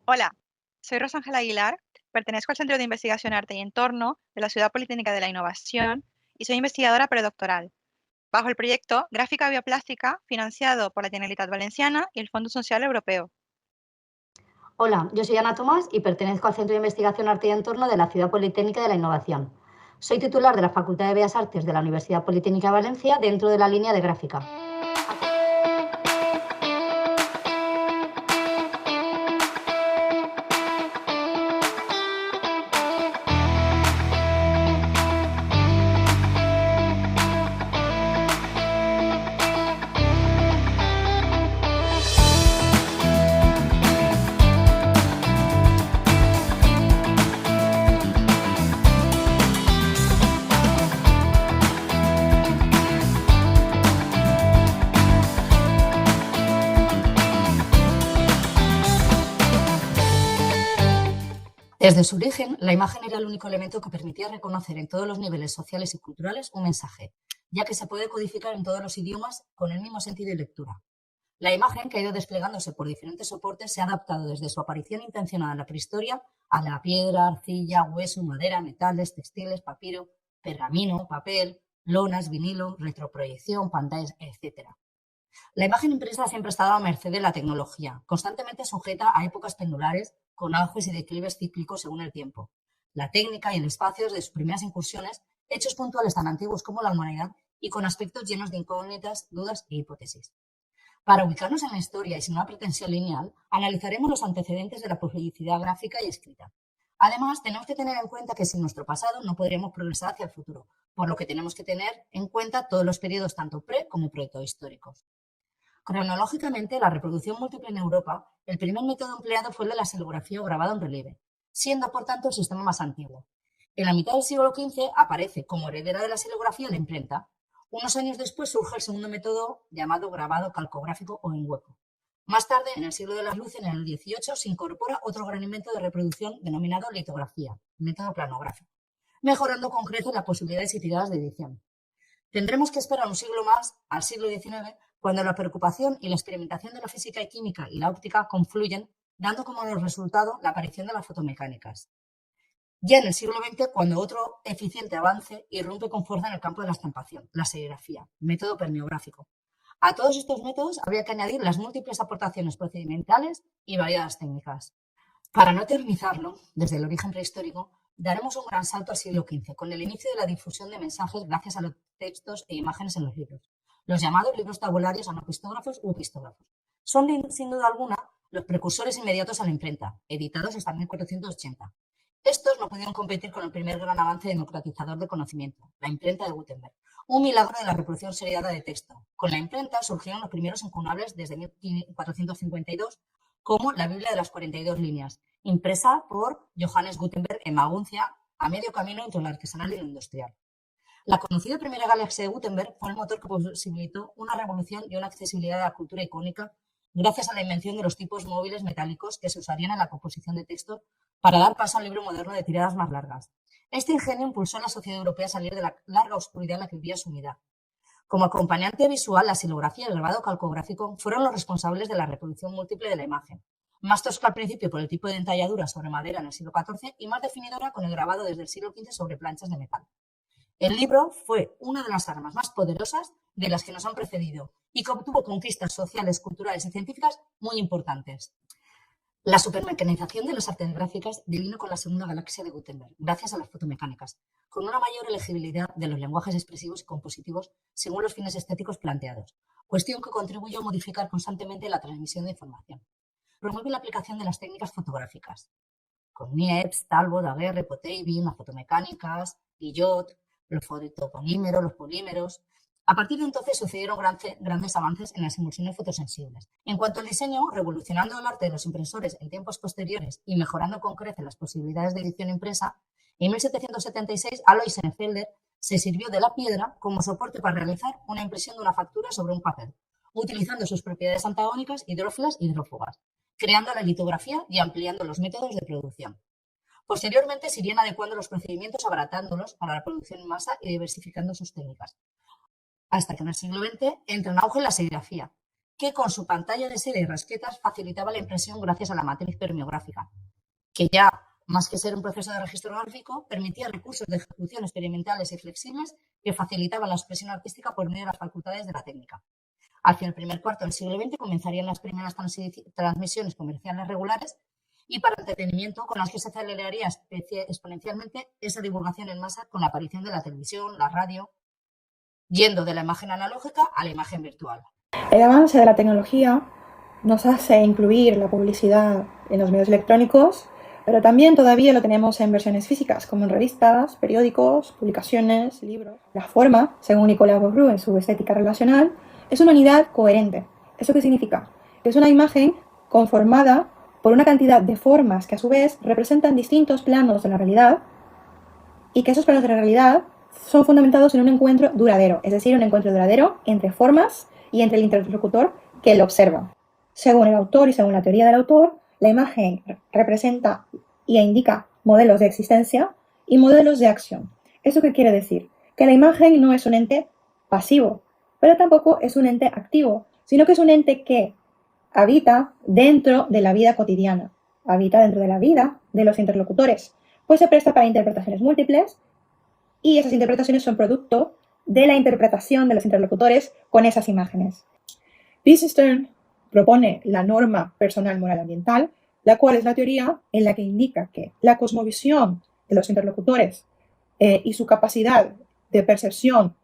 Hola, soy Rosángela Aguilar, pertenezco al Centro de Investigación Arte y Entorno de la Ciudad Politécnica de la Innovación y soy investigadora predoctoral bajo el proyecto Gráfica Bioplástica financiado por la Generalitat Valenciana y el Fondo Social Europeo. Hola, yo soy Ana Tomás y pertenezco al Centro de Investigación Arte y Entorno de la Ciudad Politécnica de la Innovación. Soy titular de la Facultad de Bellas Artes de la Universidad Politécnica de Valencia dentro de la línea de gráfica. Desde su origen, la imagen era el único elemento que permitía reconocer en todos los niveles sociales y culturales un mensaje, ya que se puede codificar en todos los idiomas con el mismo sentido y lectura. La imagen, que ha ido desplegándose por diferentes soportes, se ha adaptado desde su aparición intencionada en la prehistoria a la piedra, arcilla, hueso, madera, metales, textiles, papiro, pergamino, papel, lonas, vinilo, retroproyección, pantallas, etc. La imagen impresa siempre ha estado a merced de la tecnología, constantemente sujeta a épocas pendulares con auges y declives cíclicos según el tiempo. La técnica y el espacio de sus primeras incursiones, hechos puntuales tan antiguos como la humanidad y con aspectos llenos de incógnitas, dudas e hipótesis. Para ubicarnos en la historia y sin una pretensión lineal, analizaremos los antecedentes de la publicidad gráfica y escrita. Además, tenemos que tener en cuenta que sin nuestro pasado no podríamos progresar hacia el futuro, por lo que tenemos que tener en cuenta todos los periodos tanto pre como protohistóricos. Cronológicamente, la reproducción múltiple en Europa, el primer método empleado fue el de la silografía o grabado en relieve, siendo por tanto el sistema más antiguo. En la mitad del siglo XV aparece como heredera de la silografía la imprenta. Unos años después surge el segundo método llamado grabado calcográfico o en hueco. Más tarde, en el siglo de las luces, en el XVIII, se incorpora otro gran invento de reproducción denominado litografía, método planográfico, mejorando con creces las posibilidades y tiradas de edición. Tendremos que esperar un siglo más, al siglo XIX, cuando la preocupación y la experimentación de la física y química y la óptica confluyen, dando como resultado la aparición de las fotomecánicas. Ya en el siglo XX, cuando otro eficiente avance irrumpe con fuerza en el campo de la estampación, la serigrafía, método permeográfico. A todos estos métodos habría que añadir las múltiples aportaciones procedimentales y variadas técnicas. Para no eternizarlo, desde el origen prehistórico, daremos un gran salto al siglo XV, con el inicio de la difusión de mensajes gracias a los textos e imágenes en los libros, los llamados libros tabularios anapistógrafos u epistógrafos. Son, sin duda alguna, los precursores inmediatos a la imprenta, editados hasta 1480. Estos no pudieron competir con el primer gran avance democratizador del conocimiento, la imprenta de Gutenberg, un milagro de la reproducción seriada de texto. Con la imprenta surgieron los primeros incunables desde 1452, como la Biblia de las 42 líneas, impresa por Johannes Gutenberg en Maguncia, a medio camino entre lo artesanal y lo industrial. La conocida primera galaxia de Gutenberg fue el motor que posibilitó una revolución y una accesibilidad a la cultura icónica gracias a la invención de los tipos móviles metálicos que se usarían en la composición de texto para dar paso al libro moderno de tiradas más largas. Este ingenio impulsó a la sociedad europea a salir de la larga oscuridad en la que vivía sumida. Como acompañante visual, la silografía y el grabado calcográfico fueron los responsables de la reproducción múltiple de la imagen, más tosca al principio por el tipo de entalladura sobre madera en el siglo XIV y más definidora con el grabado desde el siglo XV sobre planchas de metal. El libro fue una de las armas más poderosas de las que nos han precedido y que obtuvo conquistas sociales, culturales y científicas muy importantes. La supermecanización de las artes gráficas devino con la segunda galaxia de Gutenberg, gracias a las fotomecánicas, con una mayor elegibilidad de los lenguajes expresivos y compositivos según los fines estéticos planteados, cuestión que contribuyó a modificar constantemente la transmisión de información. Promueve la aplicación de las técnicas fotográficas, con Niepce, Talbot, Daguerre, Potteivin, las fotomecánicas, Guillot, los fotopolímeros, los polímeros. A partir de entonces sucedieron grandes avances en las emulsiones fotosensibles. En cuanto al diseño, revolucionando el arte de los impresores en tiempos posteriores y mejorando con creces las posibilidades de edición impresa, en 1776 Alois Senfelder se sirvió de la piedra como soporte para realizar una impresión de una factura sobre un papel, utilizando sus propiedades antagónicas hidrófilas y hidrófugas, creando la litografía y ampliando los métodos de producción. Posteriormente se irían adecuando los procedimientos, abaratándolos para la producción en masa y diversificando sus técnicas, hasta que en el siglo XX entra en auge la serigrafía, que con su pantalla de serie y rasquetas facilitaba la impresión gracias a la matriz permeográfica, que ya, más que ser un proceso de registro gráfico, permitía recursos de ejecución experimentales y flexibles que facilitaban la expresión artística por medio de las facultades de la técnica. Hacia el primer cuarto del siglo XX comenzarían las primeras transmisiones comerciales regulares y para entretenimiento con las que se aceleraría exponencialmente esa divulgación en masa con la aparición de la televisión, la radio, yendo de la imagen analógica a la imagen virtual. El avance de la tecnología nos hace incluir la publicidad en los medios electrónicos, pero también todavía lo tenemos en versiones físicas, como en revistas, periódicos, publicaciones, libros. La forma, según Nicolas Bourdieu en su Estética Relacional, es una unidad coherente. ¿Eso qué significa? Que es una imagen conformada por una cantidad de formas que a su vez representan distintos planos de la realidad y que esos planos de la realidad son fundamentados en un encuentro duradero, es decir, un encuentro duradero entre formas y entre el interlocutor que lo observa. Según el autor y según la teoría del autor, la imagen representa e indica modelos de existencia y modelos de acción. ¿Eso qué quiere decir? Que la imagen no es un ente pasivo, pero tampoco es un ente activo, sino que es un ente que habita dentro de la vida cotidiana, habita dentro de la vida de los interlocutores, pues se presta para interpretaciones múltiples y esas interpretaciones son producto de la interpretación de los interlocutores con esas imágenes. Peace Stern propone la norma personal moral ambiental, la cual es la teoría en la que indica que la cosmovisión de los interlocutores y su capacidad de percepción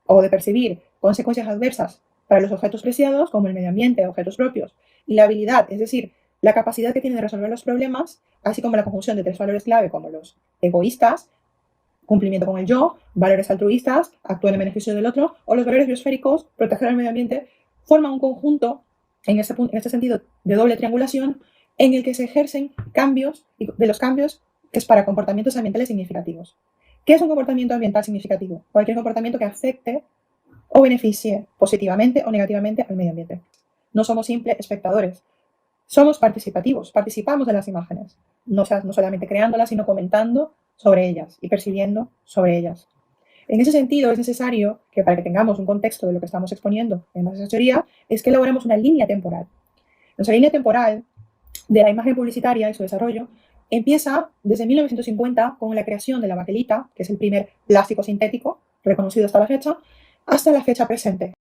o de percibir consecuencias adversas para los objetos preciados, como el medio ambiente, objetos propios, y la habilidad, es decir, la capacidad que tiene de resolver los problemas, así como la conjunción de tres valores clave como los egoístas, cumplimiento con el yo, valores altruistas, actuar en beneficio del otro, o los valores biosféricos, proteger al medio ambiente, forman un conjunto, en este sentido, de doble triangulación, en el que se ejercen cambios, y de los cambios que es para comportamientos ambientales significativos. ¿Qué es un comportamiento ambiental significativo? Cualquier comportamiento que afecte o beneficie positivamente o negativamente al medio ambiente. No somos simples espectadores, somos participativos, participamos de las imágenes, no solamente creándolas, sino comentando sobre ellas y percibiendo sobre ellas. En ese sentido, es necesario que para que tengamos un contexto de lo que estamos exponiendo en nuestra teoría, es que elaboremos una línea temporal. Nuestra línea temporal de la imagen publicitaria y su desarrollo empieza desde 1950 con la creación de la baquelita, que es el primer plástico sintético reconocido hasta la fecha presente.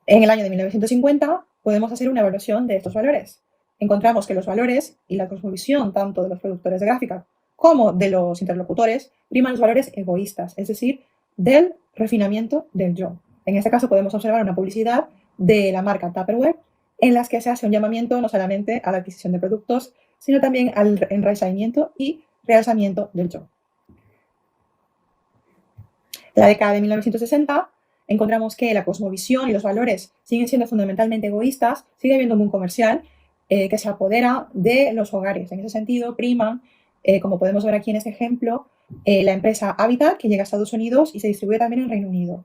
En el año de 1950 podemos hacer una evaluación de estos valores. Encontramos que los valores y la cosmovisión tanto de los productores de gráfica como de los interlocutores priman los valores egoístas, es decir, del refinamiento del yo. En este caso podemos observar una publicidad de la marca Tupperware en las que se hace un llamamiento no solamente a la adquisición de productos, sino también al enraizamiento y realzamiento del yo. En la década de 1960 encontramos que la cosmovisión y los valores siguen siendo fundamentalmente egoístas, sigue habiendo un boom comercial que se apodera de los hogares. En ese sentido, priman, como podemos ver aquí en este ejemplo, la empresa Habitat, que llega a Estados Unidos y se distribuye también en Reino Unido,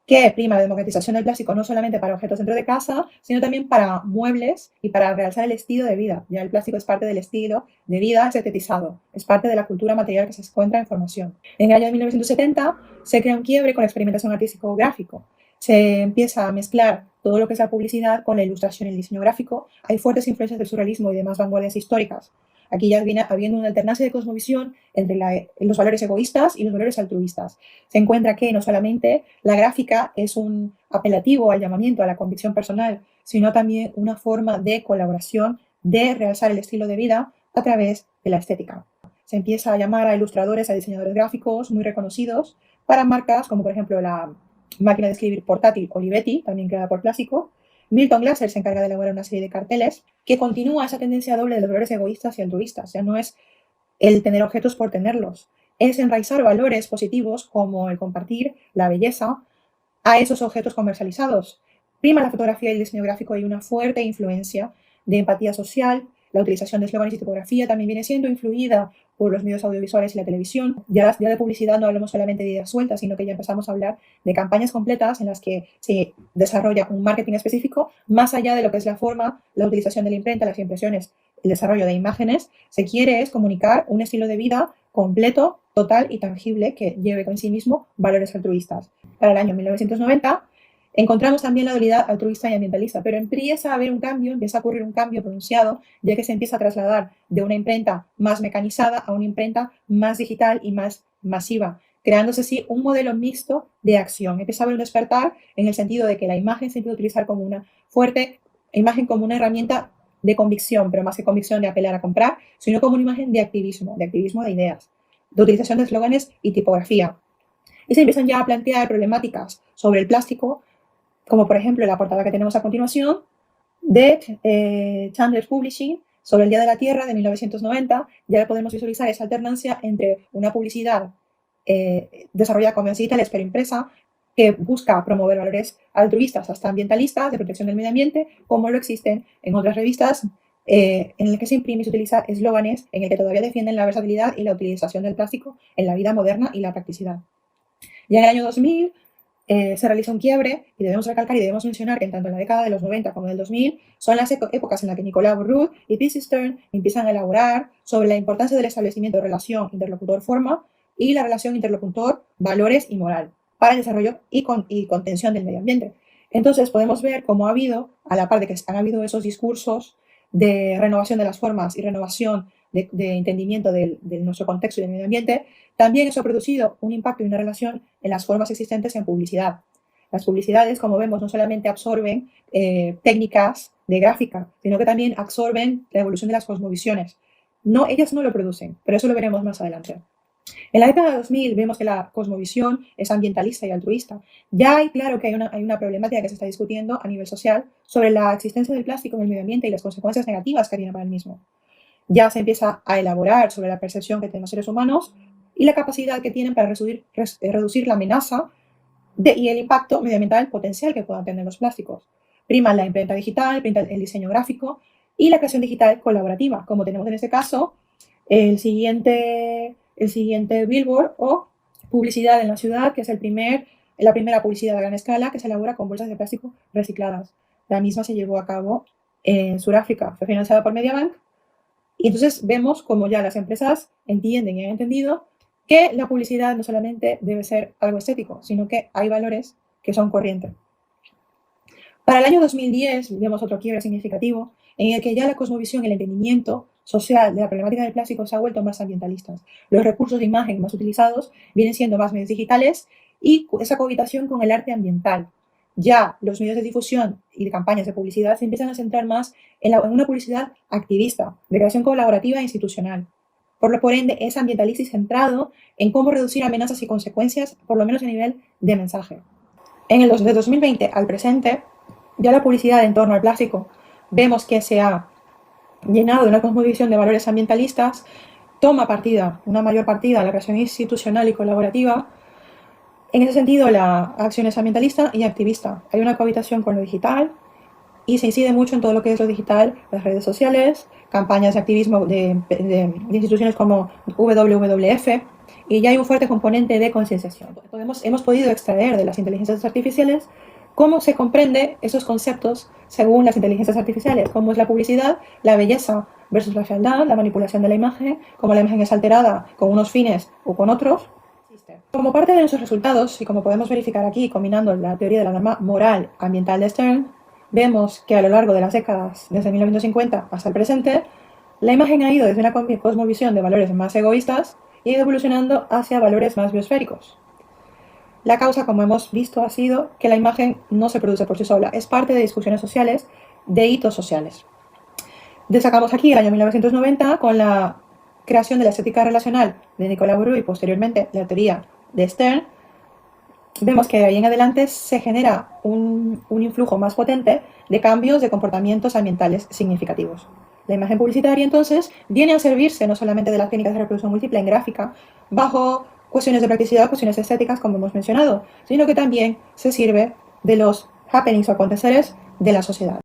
que prima la democratización del plástico no solamente para objetos dentro de casa, sino también para muebles y para realzar el estilo de vida. Ya el plástico es parte del estilo de vida estetizado, es parte de la cultura material que se encuentra en formación. En el año de 1970 se crea un quiebre con la experimentación artístico-gráfico. Se empieza a mezclar todo lo que es la publicidad con la ilustración y el diseño gráfico. Hay fuertes influencias del surrealismo y demás vanguardias históricas. Aquí ya viene habiendo una alternancia de cosmovisión entre los valores egoístas y los valores altruistas. Se encuentra que no solamente la gráfica es un apelativo al llamamiento, a la convicción personal, sino también una forma de colaboración, de realzar el estilo de vida a través de la estética. Se empieza a llamar a ilustradores, a diseñadores gráficos muy reconocidos para marcas como por ejemplo la máquina de escribir portátil Olivetti, también creada por Clásico. Milton Glaser se encarga de elaborar una serie de carteles que continúa esa tendencia doble de los valores egoístas y altruistas. Ya no es el tener objetos por tenerlos, es enraizar valores positivos como el compartir, la belleza, a esos objetos comercializados. Prima la fotografía y el diseño gráfico y una fuerte influencia de empatía social. La utilización de eslóganes y tipografía también viene siendo influida por los medios audiovisuales y la televisión. Ya de publicidad no hablamos solamente de ideas sueltas, sino que ya empezamos a hablar de campañas completas en las que se desarrolla un marketing específico, más allá de lo que es la forma, la utilización de la imprenta, las impresiones, el desarrollo de imágenes. Se quiere es comunicar un estilo de vida completo, total y tangible que lleve con sí mismo valores altruistas. Para el año 1990 encontramos también la dualidad altruista y ambientalista, pero empieza a haber un cambio, empieza a ocurrir un cambio pronunciado, ya que se empieza a trasladar de una imprenta más mecanizada a una imprenta más digital y más masiva, creándose así un modelo mixto de acción. Empieza a haber un despertar en el sentido de que la imagen se empieza a utilizar como una fuerte imagen, como una herramienta de convicción, pero más que convicción de apelar a comprar, sino como una imagen de activismo de ideas, de utilización de eslóganes y tipografía. Y se empiezan ya a plantear problemáticas sobre el plástico, como por ejemplo la portada que tenemos a continuación de Chandler's Publishing sobre el Día de la Tierra de 1990. Ya podemos visualizar esa alternancia entre una publicidad desarrollada con medios digitales pero impresa, que busca promover valores altruistas hasta ambientalistas de protección del medio ambiente, como lo existen en otras revistas en el que se imprime y se utiliza eslóganes en el que todavía defienden la versatilidad y la utilización del plástico en la vida moderna y la practicidad. Ya en el año 2000 se realiza un quiebre y debemos recalcar y debemos mencionar que tanto en la década de los 90 como del 2000 son las épocas en las que Nicolas Bourruth y P.C. Stern empiezan a elaborar sobre la importancia del establecimiento de relación interlocutor-forma y la relación interlocutor-valores y moral para el desarrollo y contención del medio ambiente. Entonces podemos ver cómo ha habido, a la par de que han habido esos discursos de renovación de las formas y renovación de entendimiento de nuestro contexto y del medio ambiente, también eso ha producido un impacto y una relación en las formas existentes en publicidad. Las publicidades, como vemos, no solamente absorben técnicas de gráfica, sino que también absorben la evolución de las cosmovisiones. Ellas no lo producen, pero eso lo veremos más adelante. En la década de 2000 vemos que la cosmovisión es ambientalista y altruista. Ya hay claro que hay una problemática que se está discutiendo a nivel social sobre la existencia del plástico en el medio ambiente y las consecuencias negativas que tiene para el mismo. Ya se empieza a elaborar sobre la percepción que tenemos seres humanos y la capacidad que tienen para reducir la amenaza y el impacto medioambiental potencial que puedan tener los plásticos. Prima la imprenta digital, el diseño gráfico y la creación digital colaborativa, como tenemos en este caso el siguiente billboard o publicidad en la ciudad, que es la primera publicidad a gran escala que se elabora con bolsas de plástico recicladas. La misma se llevó a cabo en Sudáfrica, fue financiada por Mediabank. Y entonces vemos como ya las empresas entienden y han entendido que la publicidad no solamente debe ser algo estético, sino que hay valores que son corriente. Para el año 2010 vemos otro quiebre significativo en el que ya la cosmovisión y el entendimiento social de la problemática del plástico se ha vuelto más ambientalistas. Los recursos de imagen más utilizados vienen siendo más medios digitales y esa cohabitación con el arte ambiental. Ya los medios de difusión y de campañas de publicidad se empiezan a centrar más en una publicidad activista, de creación colaborativa e institucional. Por ende, es ambientalista y centrado en cómo reducir amenazas y consecuencias, por lo menos a nivel de mensaje. De 2020 al presente, ya la publicidad en torno al plástico vemos que se ha llenado de una cosmovisión de valores ambientalistas, toma una mayor partida a la creación institucional y colaborativa. En ese sentido, la acción es ambientalista y activista. Hay una cohabitación con lo digital y se incide mucho en todo lo que es lo digital, las redes sociales, campañas de activismo de instituciones como WWF, y ya hay un fuerte componente de concienciación. Hemos podido extraer de las inteligencias artificiales cómo se comprende esos conceptos según las inteligencias artificiales, cómo es la publicidad, la belleza versus la fealdad, la manipulación de la imagen, cómo la imagen es alterada con unos fines o con otros. Como parte de nuestros resultados, y como podemos verificar aquí combinando la teoría de la norma moral ambiental de Stern, vemos que a lo largo de las décadas, desde 1950 hasta el presente, la imagen ha ido desde una cosmovisión de valores más egoístas y ha ido evolucionando hacia valores más biosféricos. La causa, como hemos visto, ha sido que la imagen no se produce por sí sola, es parte de discusiones sociales, de hitos sociales. Destacamos aquí el año 1990 con la creación de la estética relacional de Nicolas Bourruth y posteriormente la teoría de Stern. Vemos que de ahí en adelante se genera un influjo más potente de cambios de comportamientos ambientales significativos. La imagen publicitaria, entonces, viene a servirse no solamente de las técnicas de reproducción múltiple en gráfica, bajo cuestiones de practicidad, cuestiones estéticas, como hemos mencionado, sino que también se sirve de los happenings o aconteceres de la sociedad.